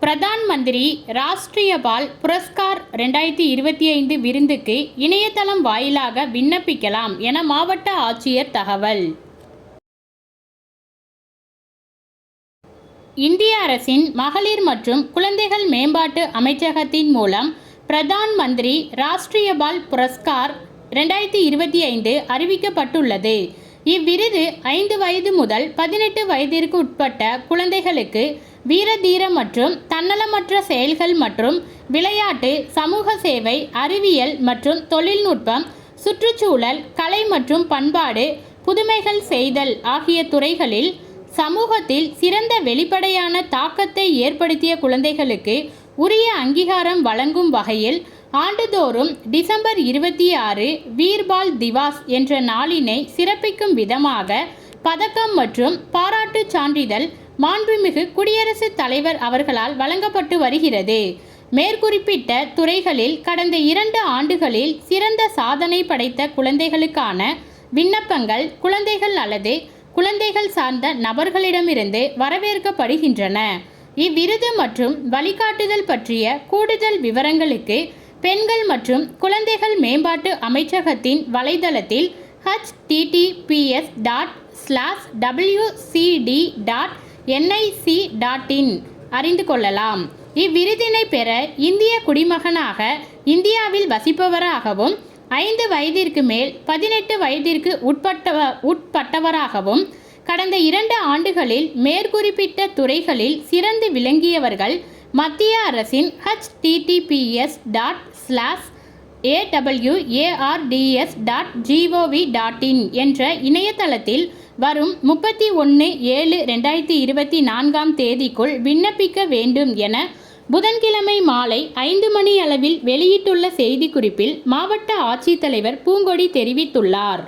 பிரதான் மந்திரி ராஷ்டிரிய பால் புரஸ்கார் 2025 விருதுக்கு இணையதளம் வாயிலாக விண்ணப்பிக்கலாம் என மாவட்ட ஆட்சியர் தகவல். இந்திய அரசின் மகளிர் மற்றும் குழந்தைகள் மேம்பாட்டு அமைச்சகத்தின் மூலம் பிரதான் மந்திரி ராஷ்டிரிய பால் புரஸ்கார் 2025 அறிவிக்கப்பட்டுள்ளது. இவ்விருது 5 வயது முதல் 18 வயதிற்கு உட்பட்ட குழந்தைகளுக்கு வீர தீர மற்றும் தன்னலமற்ற செயல்கள் மற்றும் விளையாட்டு, சமூக சேவை, அறிவியல் மற்றும் தொழில்நுட்பம், சுற்றுச்சூழல், கலை மற்றும் பண்பாடு, புதுமைகள் செய்தல் ஆகிய துறைகளில் சமூகத்தில் சிறந்த வெளிப்படையான தாக்கத்தை ஏற்படுத்திய குழந்தைகளுக்கு உரிய அங்கீகாரம் வழங்கும் வகையில் ஆண்டுதோறும் டிசம்பர் 26 வீர் பால் திவாஸ் என்ற நாளினை சிறப்பிக்கும் விதமாக பதக்கம் மற்றும் பாராட்டுச் சான்றிதழ் மாண்புமிகு குடியரசுத் தலைவர் அவர்களால் வழங்கப்பட்டு வருகிறது. மேற்குறிப்பிட்ட துறைகளில் கடந்த 2 ஆண்டுகளில் சிறந்த சாதனை படைத்த குழந்தைகளுக்கான விண்ணப்பங்கள் குழந்தைகள் அல்லது குழந்தைகள் சார்ந்த நபர்களிடமிருந்து வரவேற்கப்படுகின்றன. இவ்விருது மற்றும் வழிகாட்டுதல் பற்றிய கூடுதல் விவரங்களுக்கு பெண்கள் மற்றும் குழந்தைகள் மேம்பாட்டு அமைச்சகத்தின் வலைதளத்தில் https://wcd.nic.in அறிந்து கொள்ளலாம். இவ்விருதினை பெற இந்திய குடிமகனாக இந்தியாவில் வசிப்பவராகவும் 5 வயதிற்கு மேல் 18 வயதிற்கு உட்பட்டவராகவும் கடந்த 2 ஆண்டுகளில் மேற்குறிப்பிட்ட துறைகளில் சிறந்து விளங்கியவர்கள் மத்திய அரசின் https://awards.gov.in என்ற இணையதளத்தில் வரும் 31/7/2024 தேதிக்குள் விண்ணப்பிக்க வேண்டும் என புதன்கிழமை மாலை 5 மணி அளவில் வெளியிட்டுள்ள செய்திக்குறிப்பில் மாவட்ட ஆட்சித்தலைவர் பூங்கொடி தெரிவித்துள்ளார்.